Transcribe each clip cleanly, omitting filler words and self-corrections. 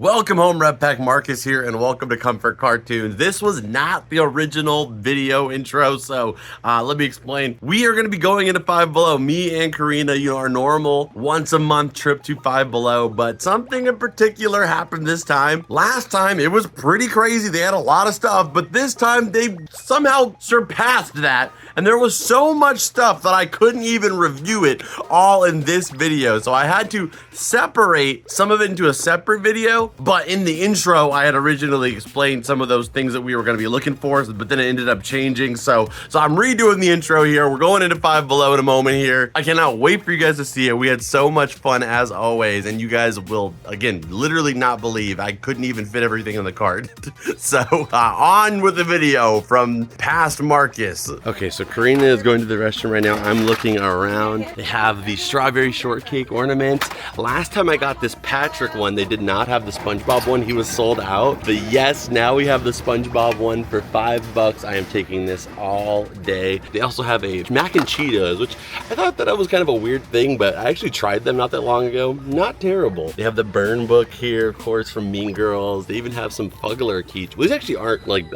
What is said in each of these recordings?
Welcome home, Red Pack Marcus here, and welcome to Comfort Cartoons. This was not the original video intro, so let me explain. We are going to be going into Five Below. Me and Karina, our normal once-a-month trip to Five Below, but something in particular happened this time. Last time, it was pretty crazy. They had a lot of stuff, but this time, they somehow surpassed that, and there was so much stuff that I couldn't even review it all in this video, so I had to separate some of it into a separate video. But in the intro, I had originally explained some of those things that we were going to be looking for, but then it ended up changing. So I'm redoing the intro here. We're going into Five Below in a moment here. I cannot wait for you guys to see it. We had so much fun as always, and you guys will, again, literally not believe I couldn't even fit everything in the cart. So on with the video from past Marcus. Okay, so Karina is going to the restroom right now. I'm looking around. They have the strawberry shortcake ornaments. Last time I got this Patrick one, they did not have the SpongeBob one. He was sold out. But yes, now we have the SpongeBob one for $5. I am taking this all day. They also have a mac and Cheetos, which I thought that was kind of a weird thing, but I actually tried them not that long ago. Not terrible. They have the burn book here, of course, from Mean Girls. They even have some Fuggler keychains. Well, these actually aren't like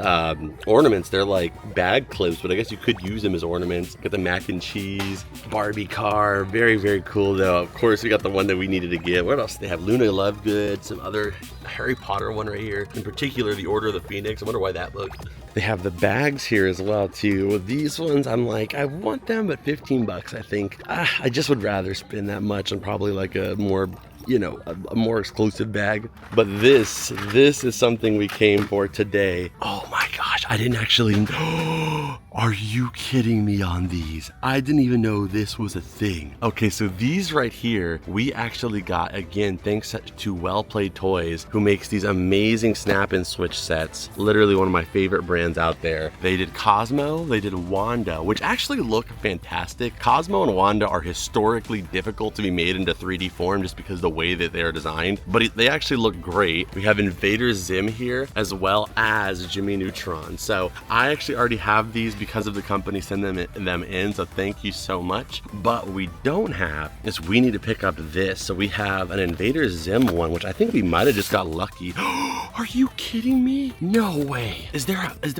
ornaments. They're like bag clips, but I guess you could use them as ornaments. Got the mac and cheese, Barbie car. Very, very cool though. Of course, we got the one that we needed to get. What else? They have Luna Lovegood, some other Harry Potter one right here. In particular, the Order of the Phoenix. I wonder why that looked. They have the bags here as well too. With these ones, I'm like, I want them, but $15, I think. I just would rather spend that much on probably like a more, a more exclusive bag. But this is something we came for today. Oh my gosh, I didn't actually know. Are you kidding me on these? I didn't even know this was a thing. Okay, so these right here, we actually got, again, thanks to Well Played Toys, who makes these amazing snap and switch sets. Literally one of my favorite brands out there. They did Cosmo, they did Wanda, which actually look fantastic. Cosmo and Wanda are historically difficult to be made into 3D form just because of the way that they are designed, but they actually look great. We have Invader Zim here, as well as Jimmy Neutron. So I actually already have these because of the company sending them in, so thank you so much. But what we don't have is we need to pick up this. So we have an Invader Zim one, which I think we might have just got lucky. Are you kidding me? No way.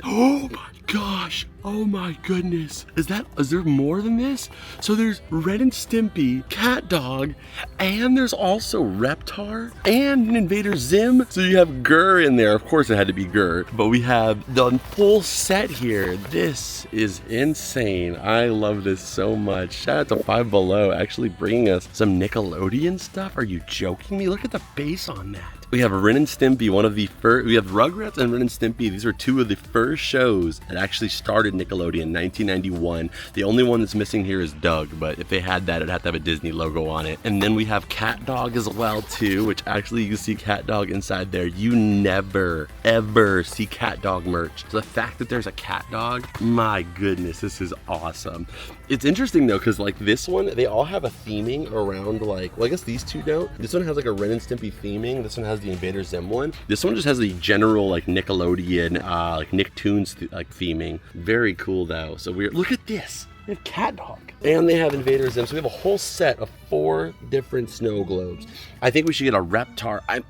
Oh my gosh. Oh my goodness. Is there more than this? So there's Ren and Stimpy, Cat Dog, and there's also Reptar and an Invader Zim. So you have Gurr in there. Of course it had to be Gurr, but we have the full set here. This is insane. I love this so much. Shout out to Five Below actually bringing us some Nickelodeon stuff. Are you joking me? Look at the face on that. We have Ren and Stimpy, one of the first. We have Rugrats and Ren and Stimpy. These were two of the first shows that actually started Nickelodeon, 1991. The only one that's missing here is Doug, but if they had that, it'd have to have a Disney logo on it. And then we have Cat Dog as well too, which actually you can see Cat Dog inside there. You never, ever see Cat Dog merch. So the fact that there's a Cat Dog, my goodness, this is awesome. It's interesting though, because like this one, they all have a theming around like, well, I guess these two don't. This one has like a Ren and Stimpy theming. This one has the Invader Zim one. This one just has the general like Nickelodeon, like Nicktoons like theming. Very cool though. So look at this. They have Cat Dog. And they have Invader Zim. So we have a whole set of 4 different snow globes. I think we should get a Reptar. I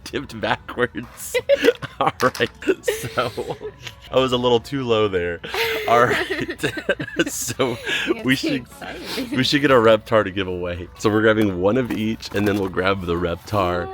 tipped backwards. All right, so I was a little too low there. All right, so we should get a Reptar to give away. So we're grabbing one of each, and then we'll grab the Reptar.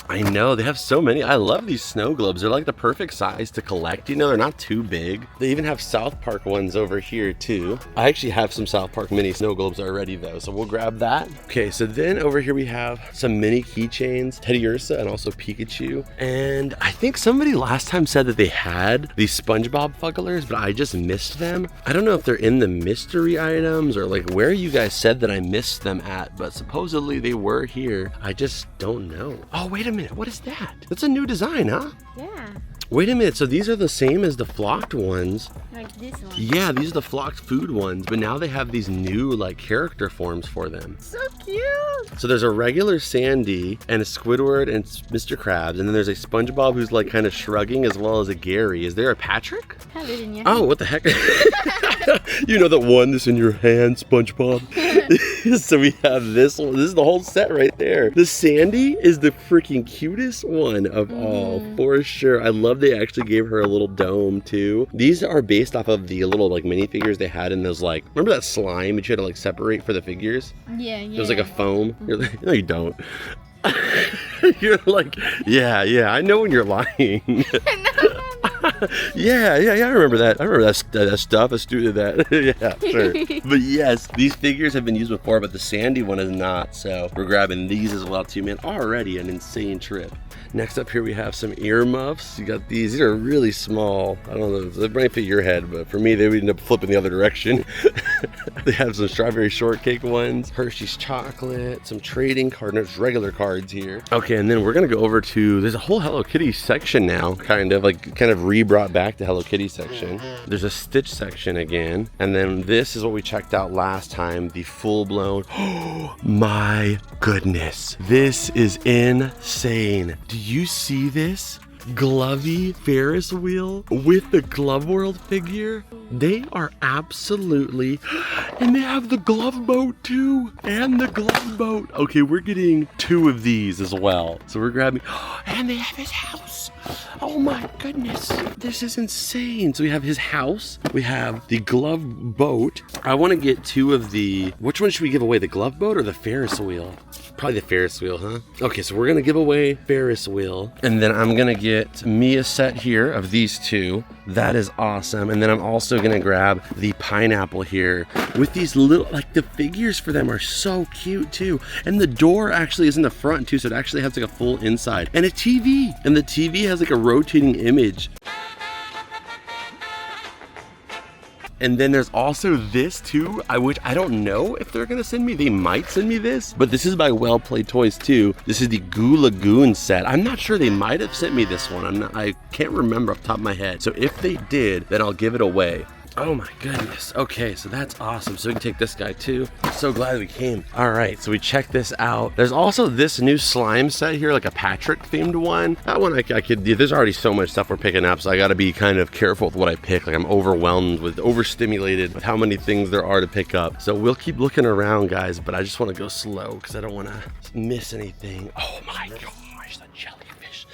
I know, they have so many. I love these snow globes. They're like the perfect size to collect, they're not too big. They even have South Park ones over here too. I actually have some South Park mini snow globes already though, so we'll grab that. Okay, so then over here we have some mini keychains, Teddy Ursa and also Pikachu. And I think somebody last time said that they had these SpongeBob Fugglers, but I just missed them. I don't know if they're in the mystery items or like where you guys said that I missed them at, but supposedly they were here. I just don't know. Oh, wait a minute, what is that? That's a new design, huh? Yeah. Wait a minute, so these are the same as the flocked ones. Like this one. Yeah, these are the flocked food ones, but now they have these new like character forms for them. So cute. So there's a regular Sandy and a Squidward and Mr. Krabs, and then there's a SpongeBob who's like kind of shrugging, as well as a Gary. Is there a Patrick? Have it in your Oh, what the heck? You know the one that's in your hand, SpongeBob? So we have this one. This is the whole set right there. The Sandy is the freaking cutest one of all, for sure. I love they actually gave her a little dome too. These are based off of the little like minifigures they had in those like, remember that slime that you had to like separate for the figures? Yeah. It was like a foam. You're like, no, you don't. You're like, yeah, I know when you're lying. Yeah, I remember that. I remember that stuff. A student did that. Yeah, sure. But yes, these figures have been used before, but the Sandy one is not. So we're grabbing these as well too, man. Already an insane trip. Next up here we have some earmuffs. You got these. These are really small. I don't know. They might fit your head, but for me, they would end up flipping the other direction. They have some strawberry shortcake ones, Hershey's chocolate, some trading cards, there's regular cards here. Okay, and then we're gonna go over to, there's a whole Hello Kitty section now, kind of re-brought back to Hello Kitty section. There's a Stitch section again. And then this is what we checked out last time, the full-blown, oh my goodness. This is insane. Do you see this? Glovey Ferris wheel with the Glove World figure. They are absolutely, and they have the glove boat too, and the glove boat. Okay, we're getting 2 of these as well. So we're grabbing, and they have his house. Oh my goodness, this is insane. So we have his house, we have the glove boat. I want to get 2 of the, which one should we give away, the glove boat or the Ferris wheel? Probably the Ferris wheel, huh? Okay, so we're gonna give away Ferris wheel, and then I'm gonna get me a set here of these 2. That is awesome. And then I'm also gonna grab the pineapple here with these little, like the figures for them are so cute too. And the door actually is in the front too, so it actually has like a full inside and a TV. And the TV has like a rotating image. And then there's also this too, which I don't know if they're gonna send me. They might send me this, but this is by Well Played Toys too. This is the Goo Lagoon set. I'm not sure, they might have sent me this one. I can't remember off the top of my head. So if they did, then I'll give it away. Oh my goodness. Okay, so that's awesome. So we can take this guy too. I'm so glad we came. All right, so we checked this out. There's also this new slime set here, like a Patrick themed one. That one I could do. There's already so much stuff we're picking up, so I gotta be kind of careful with what I pick. Like I'm overstimulated with how many things there are to pick up. So we'll keep looking around, guys, but I just wanna go slow because I don't wanna miss anything. Oh my gosh, the jellyfish.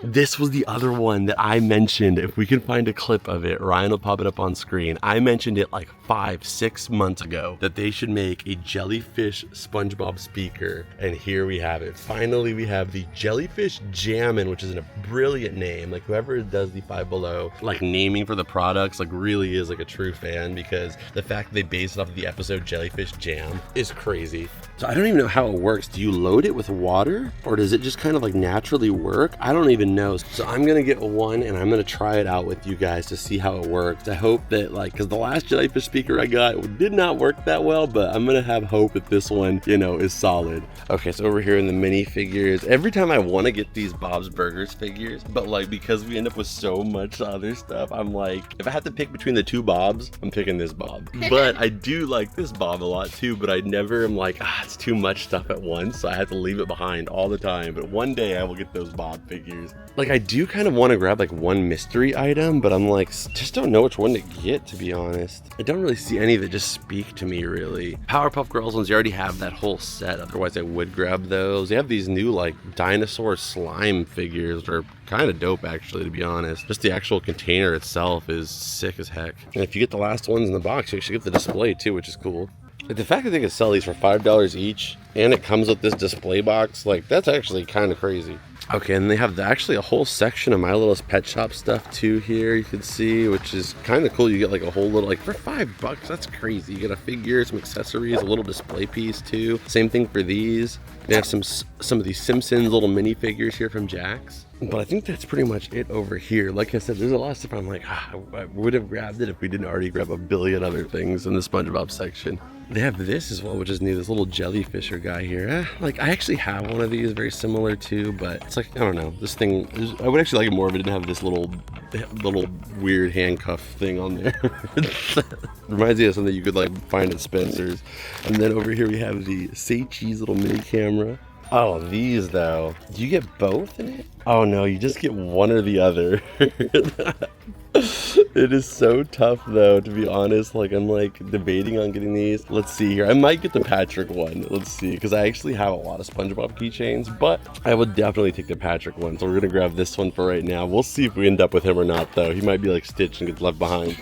This was the other one that I mentioned. If we can find a clip of it, Ryan will pop it up on screen. I mentioned it like 5-6 months ago that they should make a Jellyfish SpongeBob speaker. And here we have it. Finally, we have the Jellyfish Jammin', which is a brilliant name. Like whoever does the Five Below, like naming for the products, like really is like a true fan, because the fact that they based it off of the episode Jellyfish Jam is crazy. So I don't even know how it works. Do you load it with water or does it just kind of like naturally work? I don't even know. So I'm gonna get one and I'm gonna try it out with you guys to see how it works. I hope that, like, because the last Jellyfish speaker I got did not work that well, but I'm gonna have hope that this one, you know, is solid. Okay, so over here in the mini figures, every time I want to get these Bob's Burgers figures, but like because we end up with so much other stuff, I'm like, if I have to pick between the 2 Bobs, I'm picking this Bob. But I do like this Bob a lot too, but I never am like, it's too much stuff at once, so I have to leave it behind all the time. But one day I will get those Bob figures. Like I do kind of want to grab like one mystery item, but I'm like, just don't know which one to get, to be honest. I don't really see any that just speak to me really. Powerpuff Girls ones, you already have that whole set, otherwise I would grab those. They have these new like dinosaur slime figures that are kind of dope actually, to be honest. Just the actual container itself is sick as heck. And if you get the last ones in the box, you actually get the display too, which is cool. Like the fact that they can sell these for $5 each and it comes with this display box, like that's actually kind of crazy. Okay, and they have actually a whole section of My Little Pet Shop stuff too here, you can see, which is kind of cool. You get like a whole little, like for $5, that's crazy. You get a figure, some accessories, a little display piece too. Same thing for these. They have some of these Simpsons little mini figures here from Jack's. But I think that's pretty much it over here. Like I said, there's a lot of stuff I'm like, I would have grabbed it if we didn't already grab a billion other things in the SpongeBob section. They have this as well, which is new, this little jellyfisher guy here. Like I actually have one of these, very similar to, but it's like, I don't know, this thing, I would actually like it more if it didn't have this little weird handcuff thing on there. Reminds me of something you could like find at Spencer's. And then over here we have the Say Cheese little mini camera. Oh, these though. Do you get both in it? Oh no, you just get one or the other. It is so tough though, to be honest. Like I'm like debating on getting these. Let's see here. I might get the Patrick one. Let's see, because I actually have a lot of SpongeBob keychains, but I would definitely take the Patrick one. So we're gonna grab this one for right now. We'll see if we end up with him or not though. He might be like Stitch and gets left behind.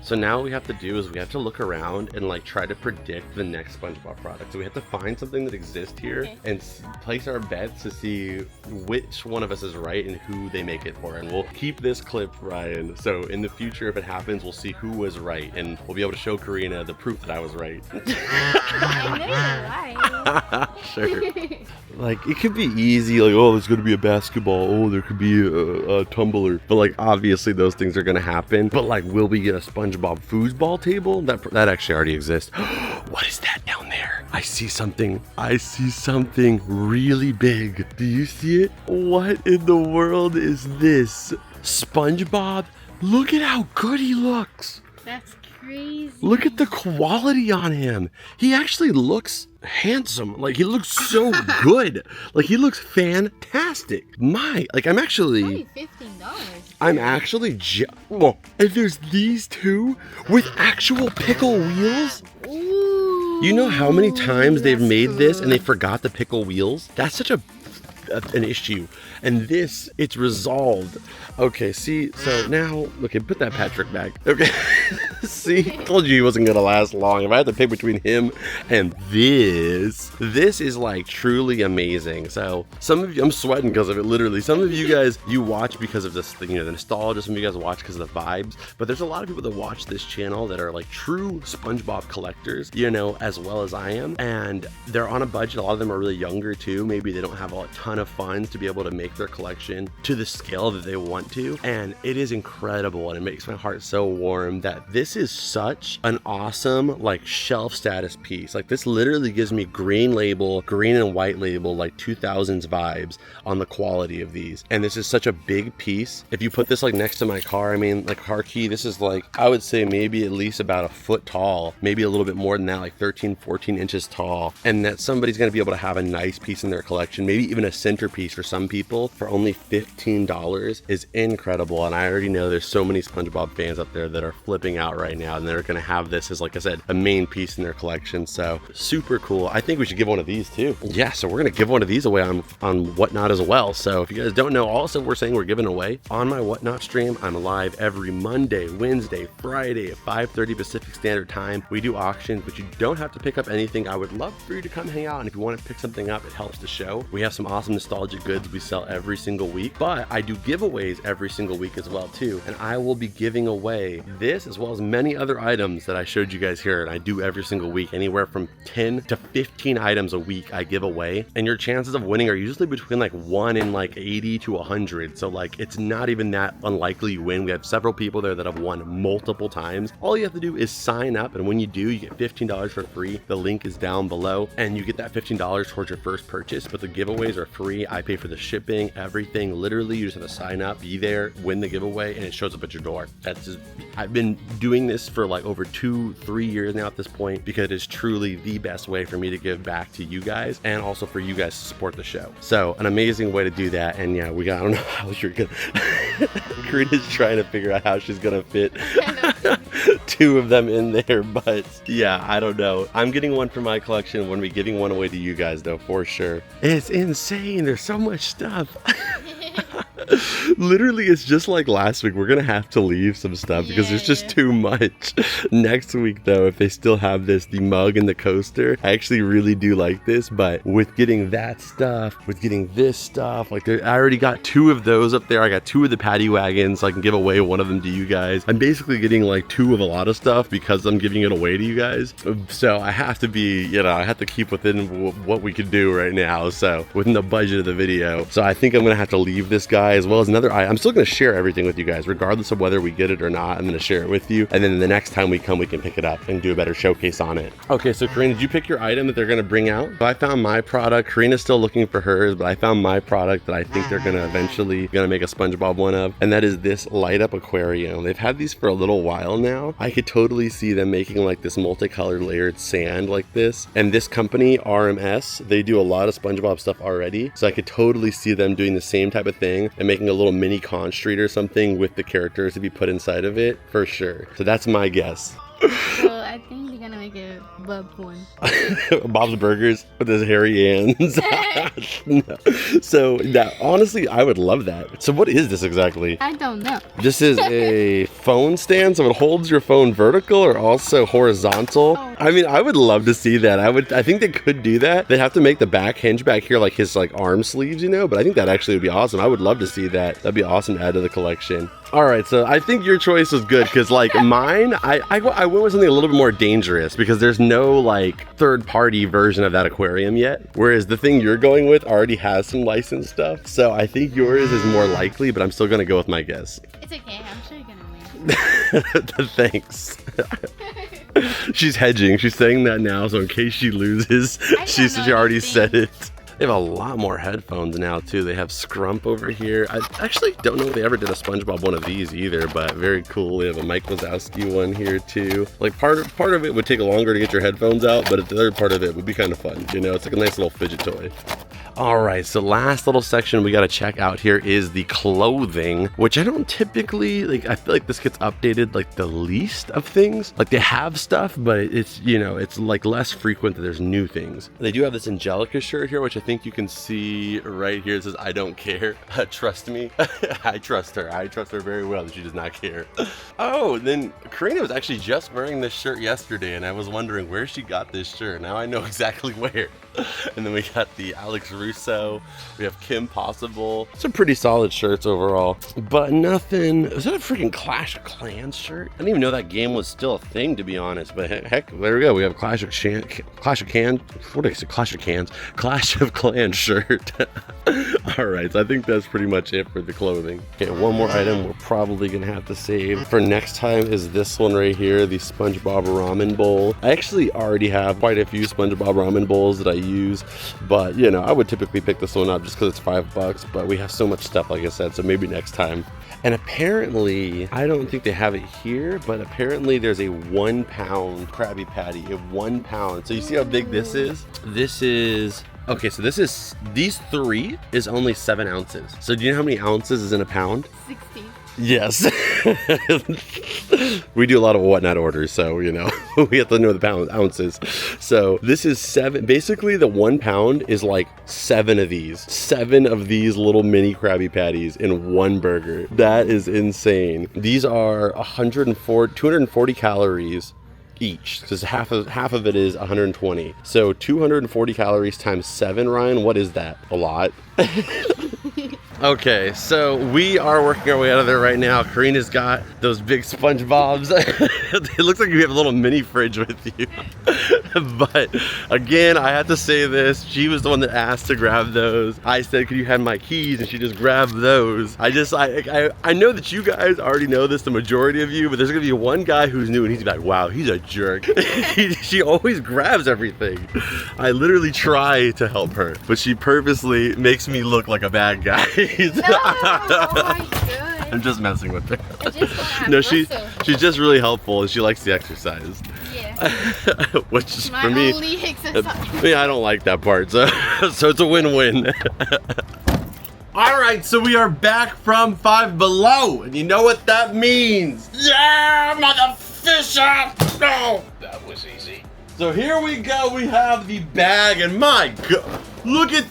So now what we have to do is we have to look around and like try to predict the next SpongeBob product. So we have to find something that exists here and place our bets to see which one of us is right and who they make it for. And we'll keep this clip, Ryan. So in the future, if it happens, we'll see who was right and we'll be able to show Karina the proof that I was right. I know you're right. Sure. Like it could be easy, like, oh, there's gonna be a basketball, oh, there could be a tumbler, but like obviously those things are gonna happen. But like, will we get a SpongeBob foosball table? That actually already exists. What is that down there? I see something really big. Do you see it? What in the world is this? SpongeBob? Look at how good he looks. That's crazy. Look at the quality on him. He actually looks handsome. Like he looks so good. Like he looks fantastic. I'm actually $15. well, and there's these two with actual pickle wheels. Ooh, You know how many times they've made this and they forgot the pickle wheels? That's such an issue. And this, it's resolved. Okay, see, so now, okay, put that Patrick back. Okay, see, told you he wasn't gonna last long. If I had to pick between him and this is like truly amazing. So some of you, I'm sweating because of it, literally. Some of you guys, you watch because of this, you know, the nostalgia. Some of you guys watch because of the vibes. But there's a lot of people that watch this channel that are like true SpongeBob collectors, you know, as well as I am. And they're on a budget. A lot of them are really younger too. Maybe they don't have a ton of funds to be able to make their collection to the scale that they want to, and it is incredible, and it makes my heart so warm that this is such an awesome like shelf status piece. Like this literally gives me green and white label like 2000s vibes on the quality of these, and this is such a big piece. If you put this like next to my car, I mean, like car key, this is like, I would say maybe at least about a foot tall, maybe a little bit more than that, like 13-14 inches tall, and that somebody's going to be able to have a nice piece in their collection, maybe even a centerpiece for some people for only $15 is incredible. And I already know there's so many SpongeBob fans out there that are flipping out right now, and they're going to have this as, like I said, a main piece in their collection. So super cool. I think we should give one of these too. Yeah, so we're going to give one of these away on Whatnot as well. So if you guys don't know, also we're saying we're giving away on my Whatnot stream. I'm live every Monday, Wednesday, Friday at 5:30 Pacific Standard Time. We do auctions, but you don't have to pick up anything. I would love for you to come hang out, and if you want to pick something up, it helps the show. We have some awesome nostalgia goods we sell every single week, but I do giveaways every single week as well too, and I will be giving away this as well as many other items that I showed you guys here, and I do every single week. Anywhere from 10 to 15 items a week I give away, and your chances of winning are usually between like 1 in like 80 to 100, so like it's not even that unlikely you win. We have several people there that have won multiple times. All you have to do is sign up, and when you do, you get $15 for free. The link is down below, and you get that $15 towards your first purchase, but the giveaways are free. I pay for the shipping, everything. Literally, you just have to sign up, be there, win the giveaway, and it shows up at your door. That's just, I've been doing this for like over 2-3 years now at this point, because it is truly the best way for me to give back to you guys, and also for you guys to support the show. So an amazing way to do that. And yeah, I don't know how you're gonna Karina's trying to figure out how she's gonna fit 2 of them in there, but yeah, I don't know. I'm getting one for my collection. I'm gonna be giving one away to you guys though, for sure. It's insane. There's so much stuff. Literally, it's just like last week. We're gonna have to leave some stuff because there's just too much. Next week though, if they still have this, the mug and the coaster, I actually really do like this. But with getting that stuff, with getting this stuff, like I already got 2 of those up there. I got 2 of the paddy wagons, so I can give away one of them to you guys. I'm basically getting like 2 of a lot of stuff because I'm giving it away to you guys. So I have to be, you know, I have to keep within what we can do right now, so within the budget of the video. So I think I'm gonna have to leave this guy as well as another item. I'm still going to share everything with you guys regardless of whether we get it or not. I'm going to share it with you, and then the next time we come, we can pick it up and do a better showcase on it. Okay, so Karina, did you pick your item that they're going to bring out? So I found my product. Karina's still looking for hers, but I found my product that I think they're going to eventually make a SpongeBob one of, and that is this light up aquarium. They've had these for a little while now. I could totally see them making like this multicolored layered sand like this, and this company RMS, they do a lot of SpongeBob stuff already, so I could totally see them doing the same type of thing and making a little mini con street or something with the characters to be put inside of it for sure. So that's my guess. So I think they're gonna make a Bub one. Bob's Burgers with his hairy hands. No. So that, honestly, I would love that. So what is this exactly? I don't know. This is a phone stand, so it holds your phone vertical or also horizontal. Oh. I mean, I would love to see that. I think they could do that. They'd have to make the back hinge back here like his like arm sleeves, you know, but I think that actually would be awesome. I would love to see that. That'd be awesome to add to the collection. All right, so I think your choice was good because like mine, I went with something a little bit more dangerous because there's no like third-party version of that aquarium yet. Whereas the thing you're going with already has some licensed stuff. So I think yours is more likely, but I'm still gonna go with my guess. It's okay. I'm sure you're gonna win. Thanks. She's hedging. She's saying that now, so in case she loses, she already said it. They have a lot more headphones now too. They have Scrump over here. I actually don't know if they ever did a SpongeBob one of these either, but very cool. They have a Mike Wazowski one here too. Like part of it would take longer to get your headphones out, but the other part of it would be kind of fun. You know, it's like a nice little fidget toy. All right, so last little section we got to check out here is the clothing, which I don't typically, like, I feel like this gets updated like the least of things. Like they have stuff, but it's, you know, it's like less frequent that there's new things. They do have this Angelica shirt here, which I think you can see right here. It says, I don't care. Trust me. I trust her. I trust her very well that she does not care. Oh, then Karina was actually just wearing this shirt yesterday, and I was wondering where she got this shirt. Now I know exactly where. And then we got the Alex Russo, we have Kim Possible. Some pretty solid shirts overall, but nothing. Is that a freaking Clash of Clans shirt? I didn't even know that game was still a thing, to be honest, but heck, there we go. We have Clash of Clans shirt. All right, so I think that's pretty much it for the clothing. Okay, one more item we're probably gonna have to save for next time is this one right here, the SpongeBob ramen bowl. I actually already have quite a few SpongeBob ramen bowls that I use, but you know, I would typically pick this one up just because it's $5, but we have so much stuff, like I said, so maybe next time. And apparently, I don't think they have it here, but apparently there's a 1 pound Krabby Patty, a 1 pound. So you see how big this is? This is, okay, so these three is only 7 ounces. So do you know how many ounces is in a pound? 60. Yes. We do a lot of whatnot orders, so you know, we have to know the ounces. So this is 7, basically the 1 pound is like 7 of these little mini Krabby Patties in one burger. That is insane. These are 240 calories each, because half of it is 120. So 240 calories times 7, Ryan, what is that? A lot. Okay, so we are working our way out of there right now. Karina's got those big SpongeBobs. It looks like you have a little mini fridge with you. But again, I have to say this. She was the one that asked to grab those. I said, could you have my keys? And she just grabbed those. I know that you guys already know this, the majority of you, but there's gonna be one guy who's new and he's like, wow, he's a jerk. She always grabs everything. I literally try to help her, but she purposely makes me look like a bad guy. No, oh my God. I'm just messing with her. I just want No, muscle. she's just really helpful and she likes the exercise. Yeah. Which is My for me. only exercise. Me, I don't like that part, so it's a win-win. All right, so we are back from Five Below, and you know what that means? Yeah, motherfisher! No, that was easy. So here we go. We have the bag, and my God, look at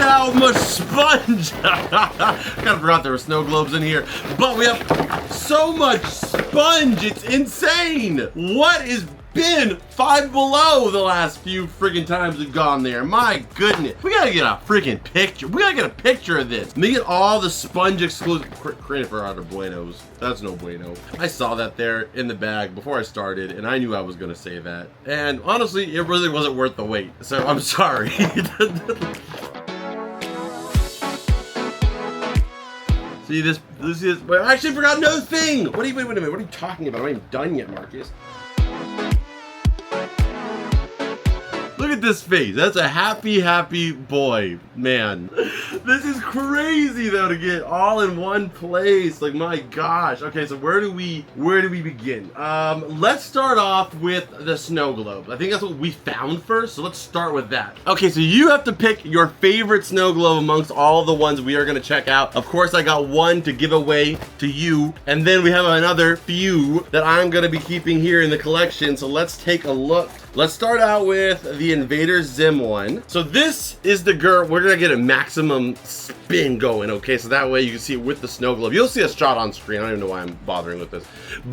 how much sponge. Kind of forgot there were snow globes in here, but we have so much sponge. It's insane. What has been Five Below the last few friggin' times we've gone there? My goodness. We gotta get a friggin' picture. We gotta get a picture of this. Let me get all the sponge exclusive. Credit for Arda Buenos. That's no bueno. I saw that there in the bag before I started, and I knew I was gonna say that. And honestly, it really wasn't worth the wait. So I'm sorry. See this is, wait, I actually forgot another thing. Wait a minute, what are you talking about? I'm not even done yet, Marcus. Look at this face. That's a happy, happy boy, man. This is crazy though to get all in one place. Like, my gosh. Okay, so where do we begin? Let's start off with the snow globe. I think that's what we found first, so let's start with that. Okay, so you have to pick your favorite snow globe amongst all the ones we are gonna check out. Of course, I got one to give away to you, and then we have another few that I'm gonna be keeping here in the collection, so let's take a look. Let's start out with the Invader Zim one. So this is the GUR. We're gonna get a maximum spin going, okay? So that way you can see it with the snow globe. You'll see a shot on screen. I don't even know why I'm bothering with this.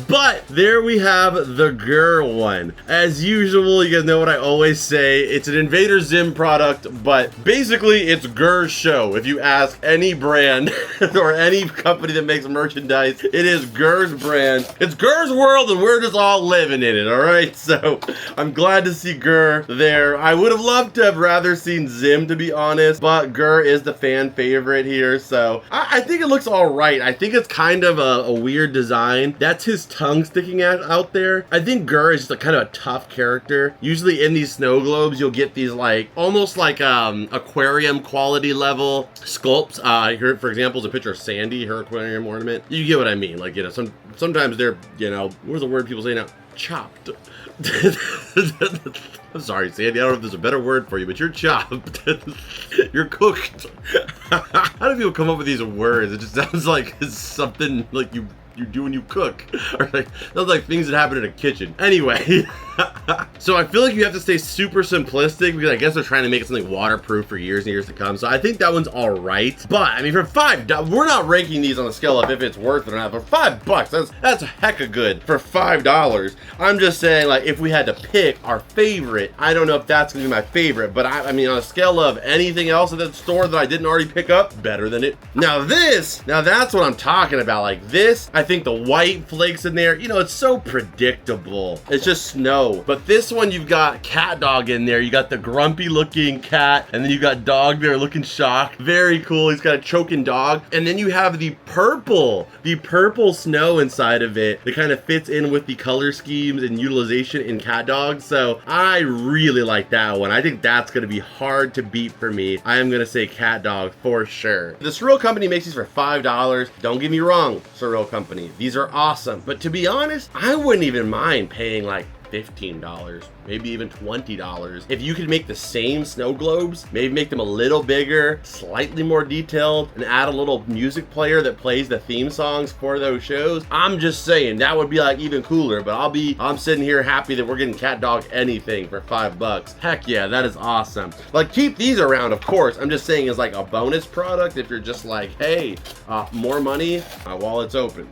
But there we have the GUR one. As usual, you guys know what I always say. It's an Invader Zim product, but basically it's GUR's show. If you ask any brand or any company that makes merchandise, it is GUR's brand. It's GUR's world and we're just all living in it, all right? So I'm glad to see GUR there. I would have loved to have rather seen Zim, to be honest, but GUR is the fan favorite here, so I think it looks all right. I think it's kind of a weird design. That's his tongue sticking out there. I think GUR is just a kind of a tough character. Usually in these snow globes, you'll get these like almost like aquarium quality level sculpts. Here, for example, is a picture of Sandy, her aquarium ornament. You get what I mean? Like, you know, sometimes they're, you know, what's the word people say now? Chopped. I'm sorry, Sandy, I don't know if there's a better word for you, but you're chopped. You're cooked. How do people come up with these words? It just sounds like it's something like you do when you cook. Or like, sounds like things that happen in a kitchen. Anyway. So I feel like you have to stay super simplistic because I guess they're trying to make it something waterproof for years and years to come. So I think that one's all right. But I mean, for $5, we're not ranking these on the scale of if it's worth it or not. For $5, that's a heck of good for $5. I'm just saying, like, if we had to pick our favorite, I don't know if that's gonna be my favorite, but I mean, on a scale of anything else at that store that I didn't already pick up, better than it. Now that's what I'm talking about. Like this, I think the white flakes in there, you know, it's so predictable. It's just snow. But this one, you've got Cat Dog in there. You got the grumpy looking cat, and then you got Dog there looking shocked. Very cool. He's got a choking dog. And then you have the purple snow inside of it that kind of fits in with the color schemes and utilization in Cat Dog. So I really like that one. I think that's going to be hard to beat for me. I am going to say Cat Dog for sure. The Surreal Company makes these for $5. Don't get me wrong, Surreal Company. These are awesome. But to be honest, I wouldn't even mind paying like $15, maybe even $20. If you could make the same snow globes, maybe make them a little bigger, slightly more detailed, and add a little music player that plays the theme songs for those shows, I'm just saying that would be like even cooler. But I'm sitting here happy that we're getting Cat Dog anything for $5. Heck yeah, that is awesome. Like, keep these around, of course. I'm just saying as like a bonus product if you're just like, hey, more money, my wallet's open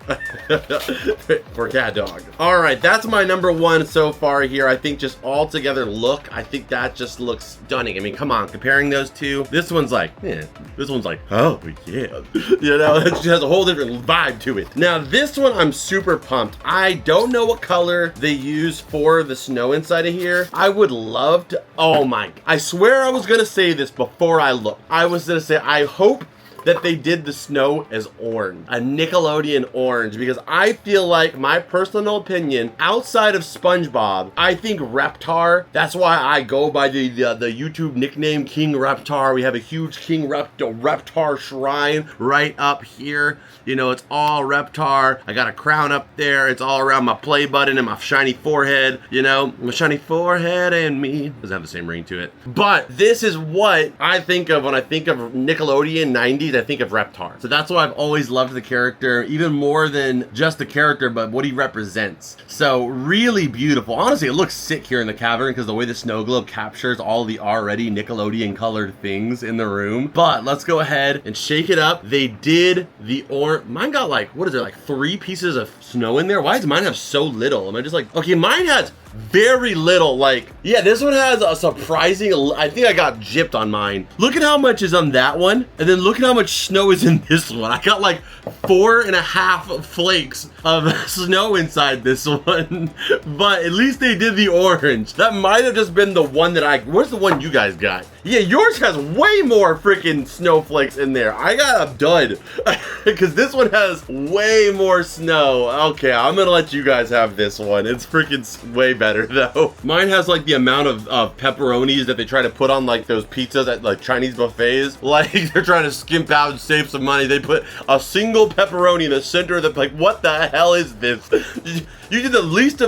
for Cat Dog. All right, that's my number one so far here. I think just all together look, I think that just looks stunning. I mean, come on, comparing those two, this one's like, yeah, this one's like, oh yeah, you know, it just has a whole different vibe to it. Now this one, I'm super pumped. I don't know what color they use for the snow inside of here. I would love to, oh my, I swear I was gonna say this before I looked. I was gonna say, I hope that they did the snow as orange, a Nickelodeon orange, because I feel like, my personal opinion, outside of SpongeBob, I think Reptar, that's why I go by the YouTube nickname King Reptar. We have a huge King Reptar shrine right up here. You know, it's all Reptar. I got a crown up there. It's all around my play button and my shiny forehead. You know, my shiny forehead and me. Doesn't have the same ring to it. But this is what I think of when I think of Nickelodeon 90s. I think of Reptar. So that's why I've always loved the character, even more than just the character, but what he represents. So really beautiful. Honestly, it looks sick here in the cavern because the way the snow globe captures all the already Nickelodeon colored things in the room. But let's go ahead and shake it up. They did the orange. Mine got like, what is it, like 3 pieces of snow in there? Why does mine have so little? Am I just like, okay, mine has very little. Like, yeah, this one has a surprising, I think I got gypped on mine. Look at how much is on that one, and then look at how much snow is in this one. I got like 4.5 flakes of snow inside this one. But at least they did the orange. That might have just been the one that where's the one you guys got? Yeah, yours has way more freaking snowflakes in there. I got a dud because this one has way more snow. Okay, I'm gonna let you guys have this one. It's freaking way better though. Mine has like the amount of pepperonis that they try to put on like those pizzas at like Chinese buffets. Like they're trying to skimp out and save some money. They put a single pepperoni in the center of the, like, what the hell is this? You did the least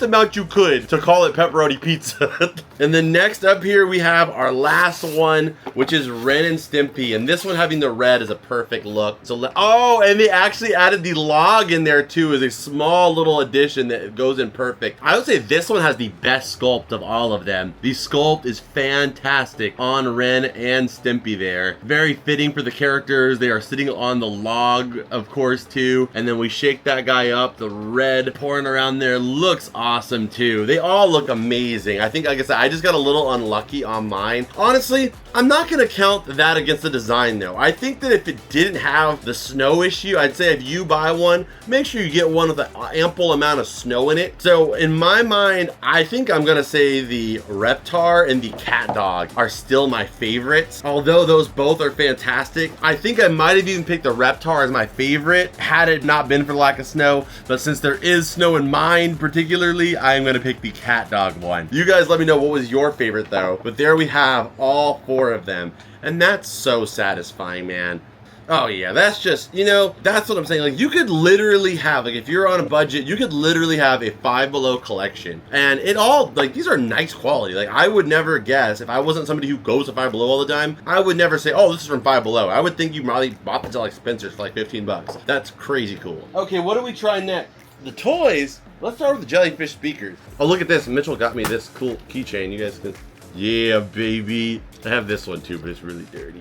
amount you could to call it pepperoni pizza. And then next up here we have our last one, which is Ren and Stimpy. And this one having the red is a perfect look. So, oh, and they actually added the log in there too as a small little addition that goes in perfect. I would say this one has the best sculpt of all of them. The sculpt is fantastic on Ren and Stimpy there. Very fitting for the characters. They are sitting on the log, of course, too. And then we shake that guy up. The red pouring around there looks awesome too. They all look amazing. I think, like I said, I just got a little unlucky on mine. Honestly, I'm not gonna count that against the design though. I think that if it didn't have the snow issue, I'd say if you buy one, make sure you get one with an ample amount of snow in it. So in my mind, I think I'm gonna say the Reptar and the Cat Dog are still my favorites. Although those both are fantastic, I think I might have even picked the Reptar as my favorite had it not been for the lack of snow. But since there is snow in mine particularly, I'm gonna pick the Cat Dog one. You guys let me know what was your favorite though. But there we have all 4 of them. And that's so satisfying, man. Oh yeah, that's just, you know, that's what I'm saying. Like, you could literally have, like, if you're on a budget, you could literally have a Five Below collection. And it all, like, these are nice quality. Like, I would never guess, if I wasn't somebody who goes to Five Below all the time, I would never say, oh, this is from Five Below. I would think you probably bought this at, like, Spencer's for, like, 15 bucks. That's crazy cool. Okay, what do we try next? The toys? Let's start with the Jellyfish speakers. Oh, look at this. Mitchell got me this cool keychain. You guys can... Yeah, baby. I have this one too, but it's really dirty.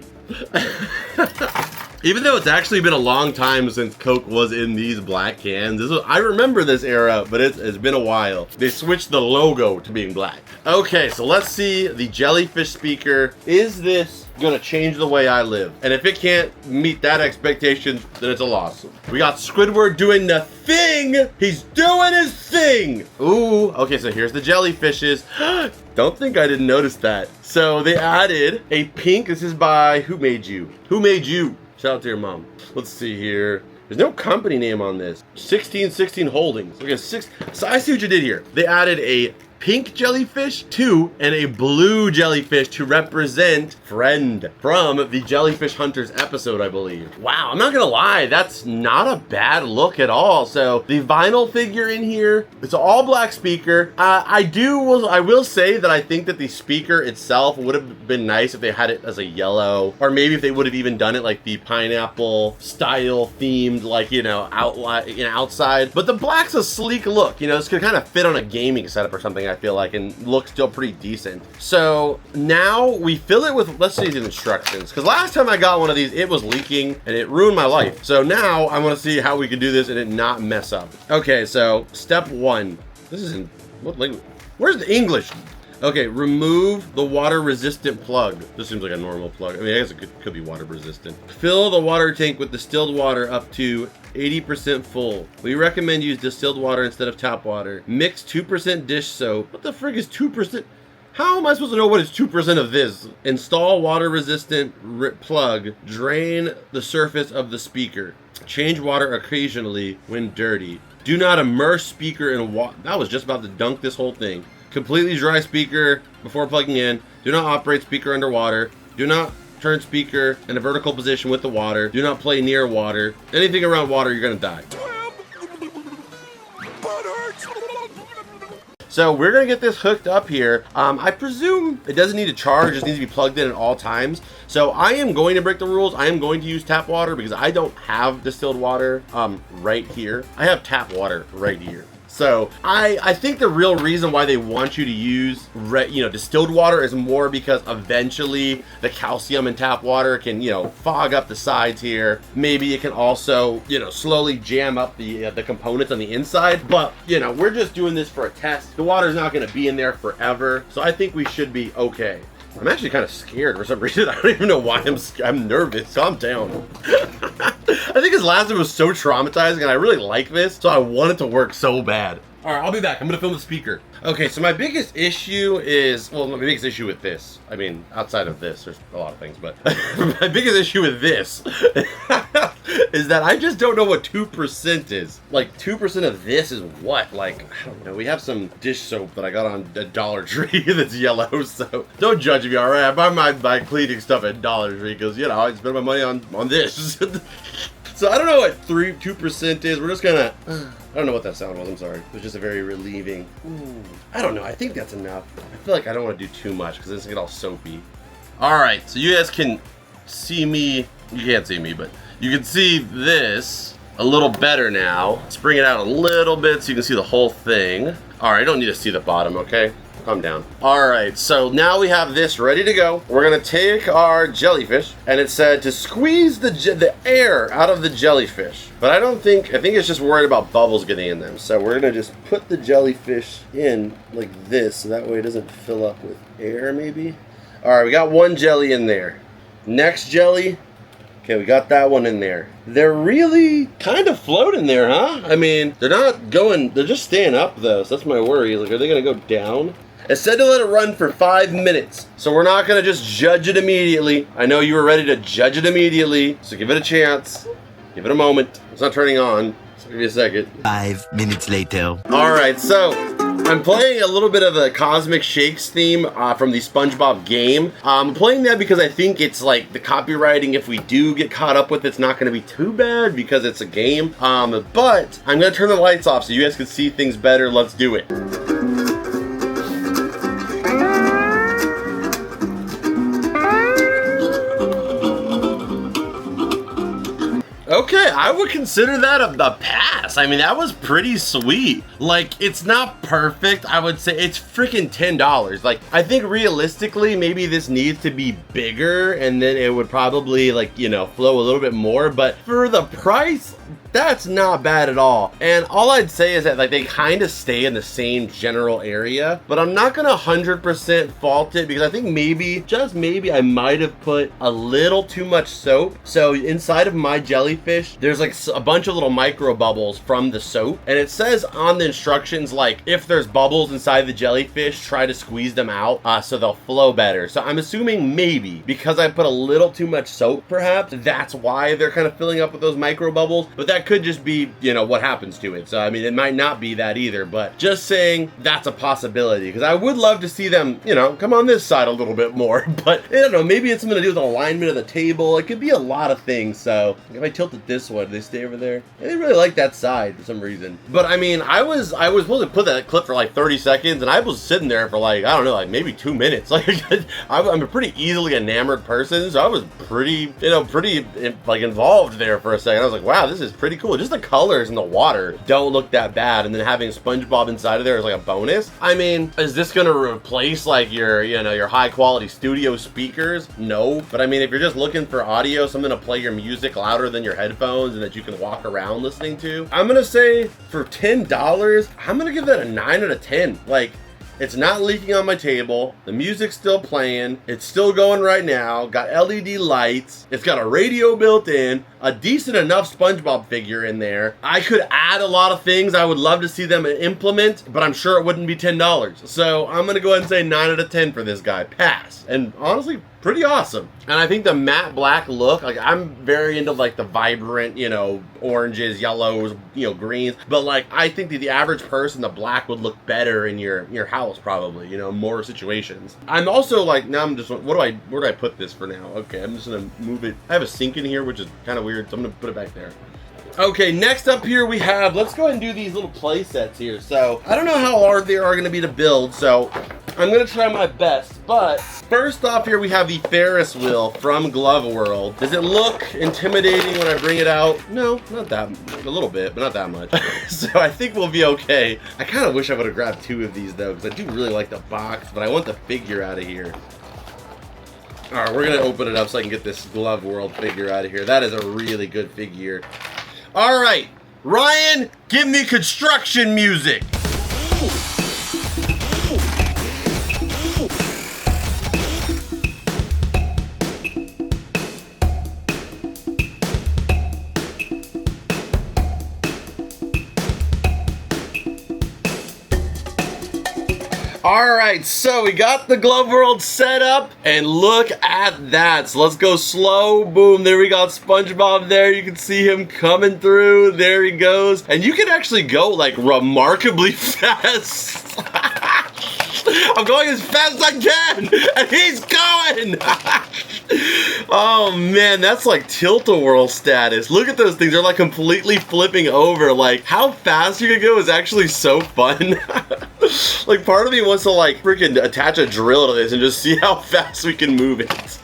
Even though it's actually been a long time since Coke was in these black cans. I remember this era, but it's been a while. They switched the logo to being black. Okay, so let's see the Jellyfish speaker. Is this gonna change the way I live? And if it can't meet that expectation, then it's a loss. We got Squidward doing the thing. He's doing his thing. Ooh, okay, so here's the Jellyfishes. Don't think I didn't notice that. So they added a pink. This is by, who made you? Who made you? Shout out to your mom. Let's see here. There's no company name on this. 1616 Holdings. Okay, so I see what you did here. They added a pink jellyfish too and a blue jellyfish to represent Friend from the Jellyfish Hunters episode, I believe. Wow, I'm not gonna lie, that's not a bad look at all. So the vinyl figure in here, it's an all black speaker. I will say that I think that the speaker itself would have been nice if they had it as a yellow, or maybe if they would have even done it like the pineapple style themed, like, you know, outside. But the black's a sleek look, you know, this could kind of fit on a gaming setup or something, I feel like, and looks still pretty decent. So now we fill it with, let's see the instructions, because last time I got one of these, it was leaking and it ruined my life. So now I want to see how we can do this and it not mess up. Okay, so step 1. This is in what language? Where's the English? Okay, remove the water resistant plug. This seems like a normal plug. I mean, I guess it could be water resistant. Fill the water tank with distilled water up to 80% full. We recommend use distilled water instead of tap water. Mix 2% dish soap. What the frick is 2%? How am I supposed to know what is 2% of this? Install water resistant plug. Drain the surface of the speaker. Change water occasionally when dirty. Do not immerse speaker in water. That was just about to dunk this whole thing. Completely dry speaker before plugging in. Do not operate speaker underwater. Do not turn speaker in a vertical position with the water. Do not play near water. Anything around water, you're gonna die. So we're gonna get this hooked up here. I presume it doesn't need to charge, it just needs to be plugged in at all times. So I am going to break the rules. I am going to use tap water because I don't have distilled water right here. I have tap water right here. So I think the real reason why they want you to use distilled water is more because eventually the calcium in tap water can, you know, fog up the sides here. Maybe it can also, you know, slowly jam up the components on the inside. But, you know, we're just doing this for a test. The water's not going to be in there forever. So I think we should be okay. I'm actually kind of scared for some reason. I don't even know why I'm nervous. Calm down. I think his last one was so traumatizing and I really like this, so I want it to work so bad. All right, I'll be back. I'm gonna film the speaker. Okay, so my biggest issue is, well, my biggest issue with this, I mean, outside of this, there's a lot of things, but my biggest issue with this is that I just don't know what 2% is. Like, 2% of this is what? Like, I don't know. We have some dish soap that I got on a Dollar Tree that's yellow, so don't judge me, all right? I buy my cleaning stuff at Dollar Tree because, you know, I spend my money on this. So I don't know what 2% is. We're just gonna, I don't know what that sound was, I'm sorry. It was just a very relieving, ooh. I don't know, I think that's enough. I feel like I don't want to do too much because it's gonna get all soapy. All right, so you guys can see me, you can't see me, but you can see this a little better now. Let's bring it out a little bit so you can see the whole thing. All right, I don't need to see the bottom, okay? Calm down. All right, so now we have this ready to go. We're gonna take our jellyfish, and it said to squeeze the air out of the jellyfish. But I think it's just worried about bubbles getting in them. So we're gonna just put the jellyfish in like this, so that way it doesn't fill up with air maybe. All right, we got one jelly in there. Next jelly. Okay, we got that one in there. They're really kind of floating there, huh? I mean, they're not going, they're just staying up though, so that's my worry. Like, are they gonna go down? It said to let it run for 5 minutes, so we're not gonna just judge it immediately. I know you were ready to judge it immediately, so give it a chance. Give it a moment. It's not turning on, so give me a second. 5 minutes later. All right, so I'm playing a little bit of a Cosmic Shakes theme from the SpongeBob game. I'm playing that because I think it's like the copywriting, if we do get caught up with it's not gonna be too bad because it's a game. But I'm gonna turn the lights off so you guys can see things better. Let's do it. Okay, I would consider that a pass. I mean, that was pretty sweet. Like, it's not perfect. I would say it's freaking $10. Like, I think realistically, maybe this needs to be bigger and then it would probably, like, you know, flow a little bit more. But for the price, that's not bad at all. And all I'd say is that, like, they kind of stay in the same general area, but I'm not gonna 100% fault it because I think maybe, just maybe, I might have put a little too much soap. So inside of my jellyfish, there's like a bunch of little micro bubbles from the soap. And it says on the instructions, like, if there's bubbles inside the jellyfish, try to squeeze them out so they'll flow better. So I'm assuming maybe because I put a little too much soap, perhaps, that's why they're kind of filling up with those micro bubbles. But that could just be, you know, what happens to it. So, I mean, it might not be that either, but just saying that's a possibility because I would love to see them, you know, come on this side a little bit more. But I don't know, maybe it's something to do with the alignment of the table. It could be a lot of things. So if I tilt it this way, do they stay over there? Yeah, they really like that side for some reason. But I mean, I was supposed to put that clip for like 30 seconds and I was sitting there for like, I don't know, like maybe 2 minutes. Like, I'm a pretty easily enamored person, so I was pretty, you know, like involved there for a second. I was like, wow, this is pretty cool. Just the colors and the water don't look that bad, and then having SpongeBob inside of there is like a bonus. I mean, is this gonna replace like your, you know, your high quality studio speakers? No, but I mean, if you're just looking for audio, something to play your music louder than your headphones and that you can walk around listening to, I'm gonna say for $10, I'm gonna give that a 9 out of 10. Like, it's not leaking on my table. The music's still playing. It's still going right now. Got LED lights. It's got a radio built in. A decent enough SpongeBob figure in there. I could add a lot of things I would love to see them implement, but I'm sure it wouldn't be $10. So I'm gonna go ahead and say 9 out of 10 for this guy. Pass. And honestly, pretty awesome. And I think the matte black look, like, I'm very into like the vibrant, you know, oranges, yellows, you know, greens. But like, I think that the average person, the black would look better in your house probably, you know, more situations. I'm also like, now I'm just, where do I put this for now? Okay, I'm just gonna move it. I have a sink in here, which is kind of weird, so I'm gonna put it back there. Okay, next up here we have, let's go ahead and do these little play sets here. So I don't know how hard they are gonna be to build, so I'm gonna try my best. But first off here we have the Ferris wheel from Glove World. Does it look intimidating when I bring it out? No, not that, a little bit, but not that much. So I think we'll be okay. I kind of wish I would have grabbed 2 of these though, because I do really like the box, but I want the figure out of here. All right, we're gonna open it up so I can get this Glove World figure out of here. That is a really good figure. All right, Ryan, give me construction music. All right, so we got the Glove World set up, and look at that. So let's go slow. Boom, there we got SpongeBob there. You can see him coming through. There he goes. And you can actually go like remarkably fast. I'm going as fast as I can, and he's going. Oh man, that's like tilt-a-whirl status. Look at those things, they're like completely flipping over. Like how fast you can go is actually so fun. Like part of me wants to like freaking attach a drill to this and just see how fast we can move it.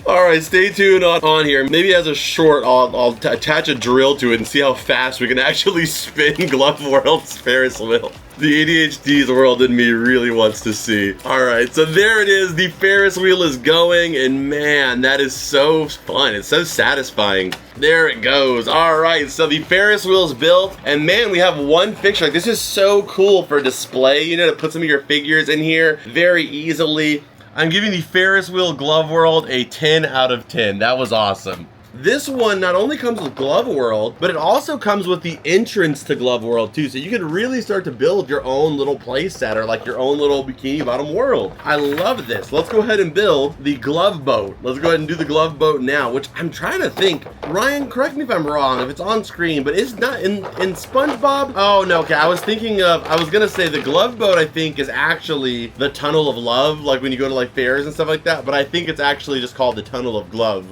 All right, stay tuned on here. Maybe as a short, I'll attach a drill to it and see how fast we can actually spin Glove World's Ferris wheel. The ADHD's world in me really wants to see. All right, so there it is. The Ferris wheel is going, and man, that is so fun. It's so satisfying. There it goes. All right, so the Ferris wheel is built, and man, we have one fixture. Like, this is so cool for display, you know, to put some of your figures in here very easily. I'm giving the Ferris wheel Glove World a 10 out of 10. That was awesome. This one not only comes with Glove World, but it also comes with the entrance to Glove World too. So you can really start to build your own little play set, or like your own little Bikini Bottom world. I love this. Let's go ahead and build the glove boat. Let's go ahead and do the glove boat now, which I'm trying to think. Ryan, correct me if I'm wrong, if it's on screen, but it's not in SpongeBob. Oh no, okay. I was gonna say the glove boat, I think, is actually the Tunnel of Love, like when you go to like fairs and stuff like that, but I think it's actually just called the Tunnel of Glove.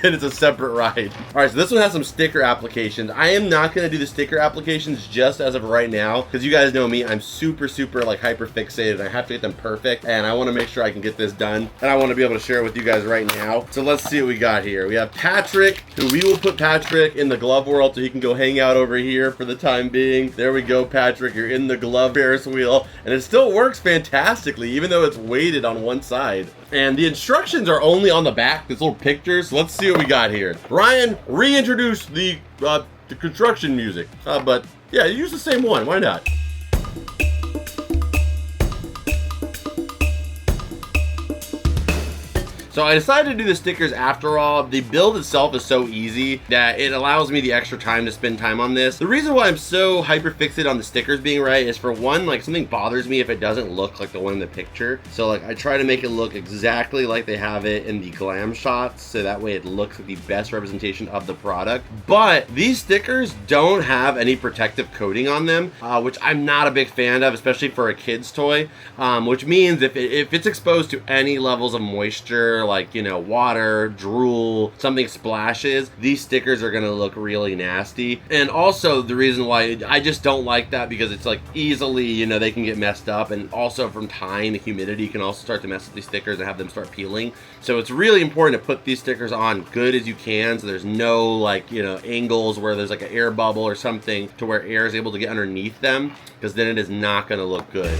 And it's a separate ride. All right, so this one has some sticker applications. I am not gonna do the sticker applications just as of right now, because you guys know me, I'm super like hyper fixated. I have to get them perfect, and I wanna make sure I can get this done, and I wanna be able to share it with you guys right now. So let's see what we got here. We have Patrick, who we will put Patrick in the Glove World so he can go hang out over here for the time being. There we go, Patrick, you're in the glove Ferris wheel, and it still works fantastically, even though it's weighted on one side. And the instructions are only on the back, this little picture, so let's see what we got here. Ryan, reintroduce the construction music. But yeah, use the same one, why not? So I decided to do the stickers after all. The build itself is so easy that it allows me the extra time to spend time on this. The reason why I'm so hyper fixated on the stickers being right is, for one, like something bothers me if it doesn't look like the one in the picture. So like I try to make it look exactly like they have it in the glam shots, so that way it looks like the best representation of the product. But these stickers don't have any protective coating on them, which I'm not a big fan of, especially for a kid's toy, which means if it's exposed to any levels of moisture, like, you know, water, drool, something splashes, these stickers are gonna look really nasty. And also the reason why I just don't like that, because it's like easily, you know, they can get messed up, and also from time, the humidity can also start to mess up these stickers and have them start peeling. So it's really important to put these stickers on good as you can, so there's no, like, you know, angles where there's like an air bubble or something to where air is able to get underneath them, because then it is not gonna look good.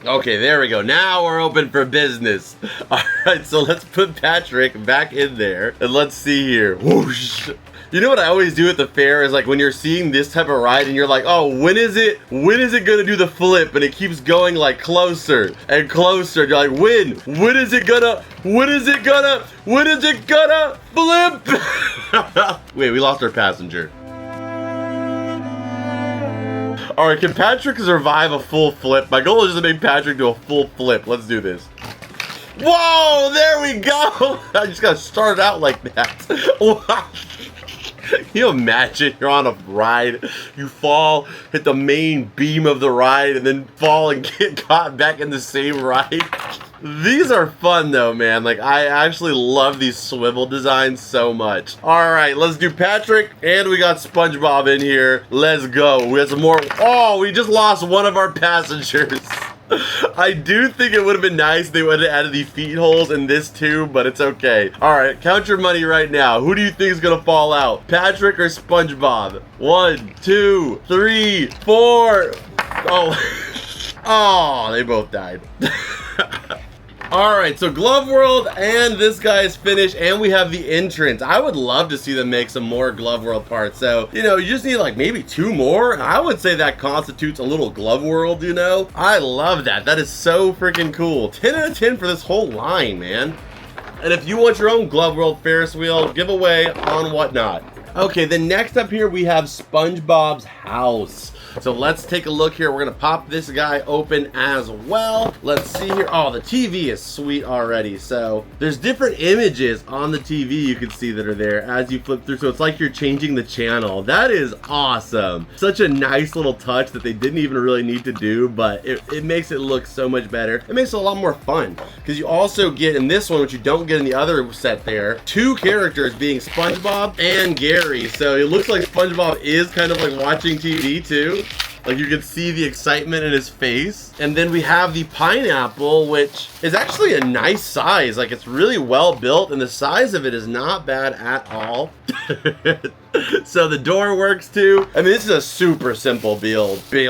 Okay, there we go. Now we're open for business. All right, so let's put Patrick back in there, and let's see here. Whoosh. You know what I always do at the fair is, like, when you're seeing this type of ride and you're like, oh, when is it gonna do the flip? And it keeps going like closer and closer. You're like, when is it gonna flip? Wait, we lost our passenger. All right, can Patrick survive a full flip? My goal is just to make Patrick do a full flip. Let's do this. Whoa, there we go. I just got started out like that. Wow. Can you imagine you're on a ride, you fall, hit the main beam of the ride, and then fall and get caught back in the same ride? These are fun though, man. Like, I actually love these swivel designs so much. All right, let's do Patrick, and we got SpongeBob in here. Let's go. We have some more. Oh, we just lost one of our passengers. I do think it would have been nice if they would have added the feet holes in this too, but it's okay. All right, count your money right now. Who do you think is gonna fall out? Patrick or SpongeBob? 1, 2, 3, 4. Oh, oh, they both died. All right, so Glove World and this guy is finished, and we have the entrance. I would love to see them make some more Glove World parts. So, you know, you just need like maybe 2 more. I would say that constitutes a little Glove World, you know? I love that. That is so freaking cool. 10 out of 10 for this whole line, man. And if you want your own Glove World Ferris wheel, giveaway on whatnot. Okay, then next up here we have SpongeBob's house. So let's take a look here. We're gonna pop this guy open as well. Let's see here. Oh, the TV is sweet already. So there's different images on the TV you can see that are there as you flip through. So it's like you're changing the channel. That is awesome. Such a nice little touch that they didn't even really need to do, but it makes it look so much better. It makes it a lot more fun because you also get in this one, which you don't get in the other set there, 2 characters being SpongeBob and Gary. So it looks like SpongeBob is kind of like watching TV too. Like you can see the excitement in his face. And then we have the pineapple, which is actually a nice size. Like it's really well built and the size of it is not bad at all. So the door works too. I mean, this is a super simple build. I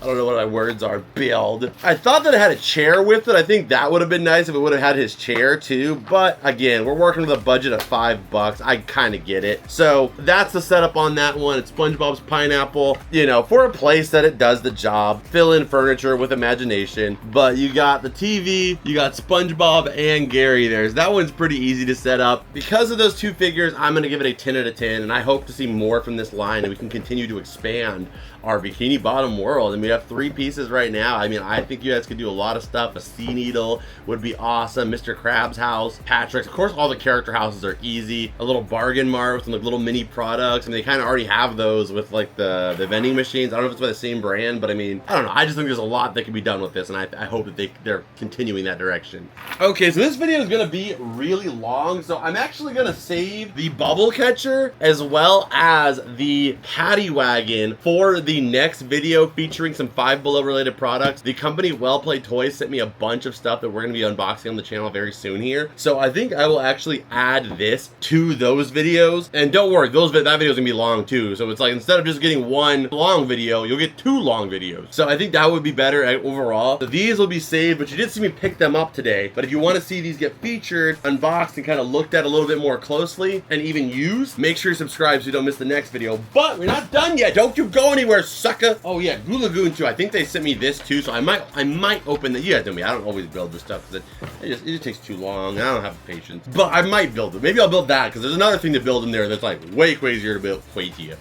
don't know what my words are. Build. I thought that it had a chair with it. I think that would have been nice if it would have had his chair too. But again, we're working with a budget of $5. I kind of get it. So that's the setup on that one. It's SpongeBob's pineapple. You know, for a place that it does the job. Fill in furniture with imagination. But you got the TV, you got SpongeBob and Gary there. So that one's pretty easy to set up. Because of those 2 figures, I'm going to give it a 10 out of 10. And I hope to see more from this line and we can continue to expand our Bikini Bottom world. And we have 3 pieces right now. I mean, I think you guys could do a lot of stuff. A sea needle would be awesome. Mr. Krabs' house, Patrick's. Of course, all the character houses are easy. A little bargain mart with some like little mini products. I mean, they kind of already have those with like the vending machines. I don't know if it's by the same brand, but I mean, I don't know. I just think there's a lot that can be done with this, and I hope that they're continuing that direction. Okay, so this video is gonna be really long, so I'm actually gonna save the bubble catcher as well as the paddy wagon for the next video featuring some Five Below related products. The company Well Play Toys sent me a bunch of stuff that we're going to be unboxing on the channel very soon here. So I think I will actually add this to those videos. And don't worry, that video is going to be long too. So it's like instead of just getting 1 long video, you'll get 2 long videos. So I think that would be better overall. So these will be saved, but you did see me pick them up today. But if you want to see these get featured, unboxed, and kind of looked at a little bit more closely and even used, make sure you subscribe so you don't miss the next video. But we're not done yet. Don't you go anywhere, sucker. Oh yeah, Goo Lagoon too. I think they sent me this too, so I might open the. You guys know me. I don't always build this stuff because it just takes too long. I don't have the patience. But I might build it. Maybe I'll build that because there's another thing to build in there that's like way crazier to build.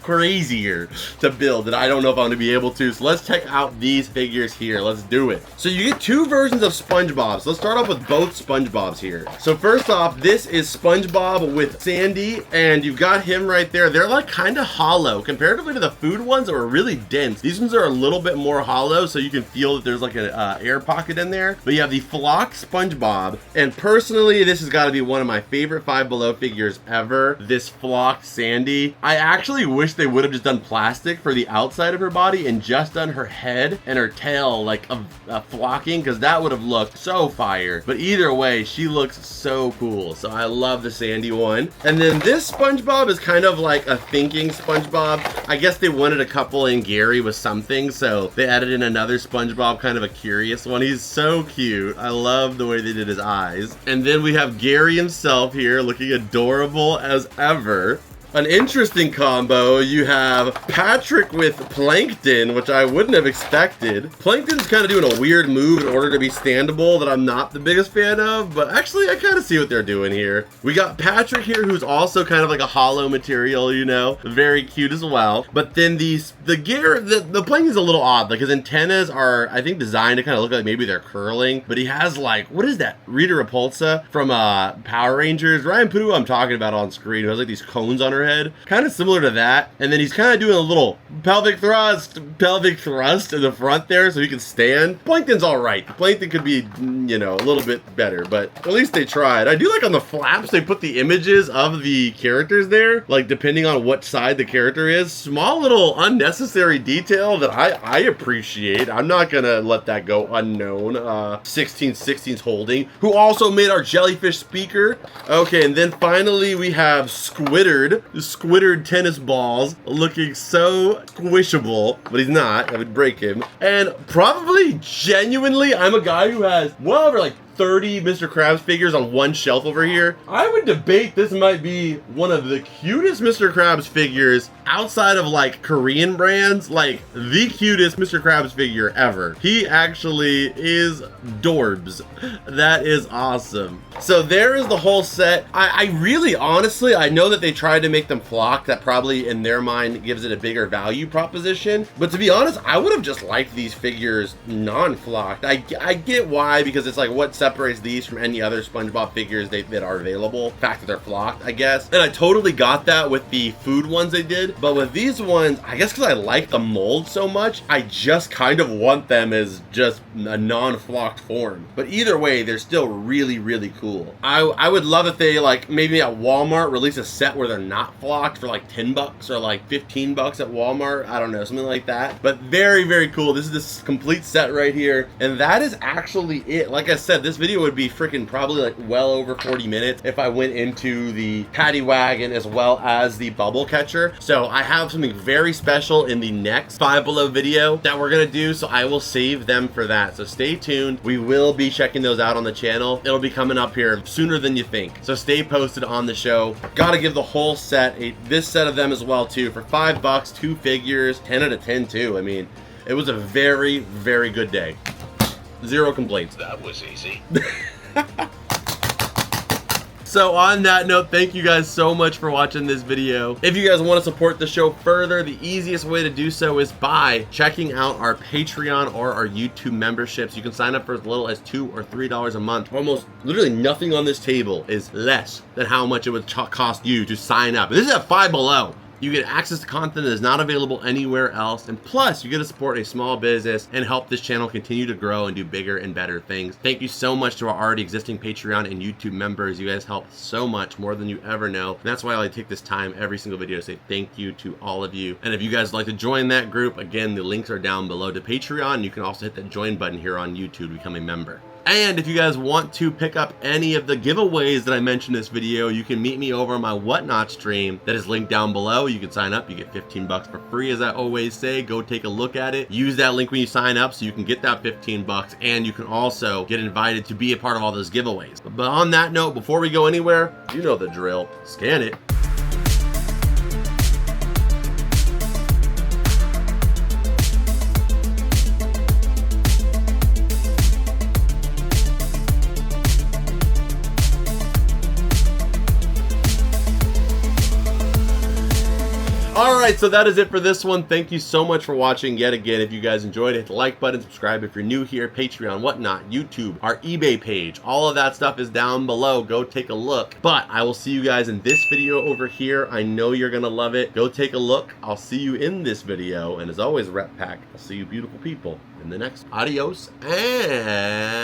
Crazier to build that I don't know if I'm gonna be able to. So let's check out these figures here. Let's do it. So you get 2 versions of SpongeBob. So let's start off with both SpongeBobs here. So first off, this is SpongeBob with Sandy, and you've got him right there. They're like kind of hollow comparatively to the food ones that were really dense. These ones are a little bit more hollow, so you can feel that there's like an air pocket in there. But you have the Flock SpongeBob, and personally, this has got to be one of my favorite Five Below figures ever. This Flock Sandy. I actually wish they would have just done plastic for the outside of her body and just done her head and her tail like flocking, because that would have looked so fire. But either way, she looks so cool. So I love the Sandy one. And then this SpongeBob is kind of like a thinking SpongeBob. I guess they wanted a couple in Gary with something, so they added in another SpongeBob, kind of a curious one. He's so cute. I love the way they did his eyes. And then we have Gary himself here looking adorable as ever. An interesting combo, you have Patrick with Plankton, which I wouldn't have expected. Plankton's kind of doing a weird move in order to be standable that I'm not the biggest fan of, but actually I kind of see what they're doing here. We got Patrick here, who's also kind of like a hollow material, you know, very cute as well. But then the Plankton's a little odd. Like his antennas are, I think, designed to kind of look like maybe they're curling, but he has like, what is that? Rita Repulsa from Power Rangers. Ryan, put who I'm talking about on screen, who has like these cones on her head, kind of similar to that. And then he's kind of doing a little pelvic thrust in the front there so he can stand. Plankton's all right. Plankton could be, you know, a little bit better, but at least they tried. I do like on the flaps they put the images of the characters there, like depending on what side the character is. Small little unnecessary detail that I appreciate. I'm not gonna let that go unknown. 1616's holding, who also made our Jellyfish speaker. Okay, and then finally we have Squiddard tennis balls, looking so squishable, but he's not. I would break him. And probably genuinely, I'm a guy who has well over like 30 Mr. Krabs figures on one shelf over here. I would debate this might be one of the cutest Mr. Krabs figures outside of like Korean brands, like the cutest Mr. Krabs figure ever. He actually is dorbs. That is awesome. So there is the whole set. I really, honestly, I know that they tried to make them flocked. That probably in their mind gives it a bigger value proposition. But to be honest, I would have just liked these figures non-flocked. I get why, because it's like what separates these from any other SpongeBob figures that are available. The fact that they're flocked, I guess. And I totally got that with the food ones they did. But with these ones, I guess because I like the mold so much, I just kind of want them as just a non-flocked form. But either way, they're still really, really cool. I would love if they, like, maybe at Walmart release a set where they're not flocked for like 10 bucks or like 15 bucks at Walmart. I don't know, something like that. But very, very cool. This is this complete set right here. And that is actually it. Like I said, this video would be freaking probably like well over 40 minutes if I went into the paddy wagon as well as the bubble catcher. So I have something very special in the next Five Below video that we're gonna do, so I will save them for that. So stay tuned. We will be checking those out on the channel. It'll be coming up here sooner than you think. So stay posted on the show. Gotta give the whole set, this set of them as well too, for 5 bucks, 2 figures, 10 out of 10 too. I mean, it was a very, very good day. Zero complaints. That was easy. So on that note, thank you guys so much for watching this video. If you guys want to support the show further, the easiest way to do so is by checking out our Patreon or our YouTube memberships. You can sign up for as little as $2 or $3 a month. Almost literally nothing on this table is less than how much it would cost you to sign up. And this is at Five Below. You get access to content that is not available anywhere else, and plus you get to support a small business and help this channel continue to grow and do bigger and better things. Thank you so much to our already existing Patreon and YouTube members. You guys help so much, more than you ever know, and that's why I take this time every single video to say thank you to all of you. And if you guys would like to join that group, again, the links are down below to Patreon. You can also hit that join button here on YouTube to become a member. And if you guys want to pick up any of the giveaways that I mentioned in this video, you can meet me over on my Whatnot stream that is linked down below. You can sign up, you get 15 bucks for free, as I always say. Go take a look at it. Use that link when you sign up so you can get that 15 bucks, and you can also get invited to be a part of all those giveaways. But on that note, before we go anywhere, you know the drill. Scan it. Alright, so that is it for this one. Thank you so much for watching yet again. If you guys enjoyed it, hit the like button, subscribe if you're new here, Patreon, Whatnot, YouTube, our eBay page. All of that stuff is down below. Go take a look. But I will see you guys in this video over here. I know you're going to love it. Go take a look. I'll see you in this video. And as always, Rep Pack, I'll see you beautiful people in the next. Adios and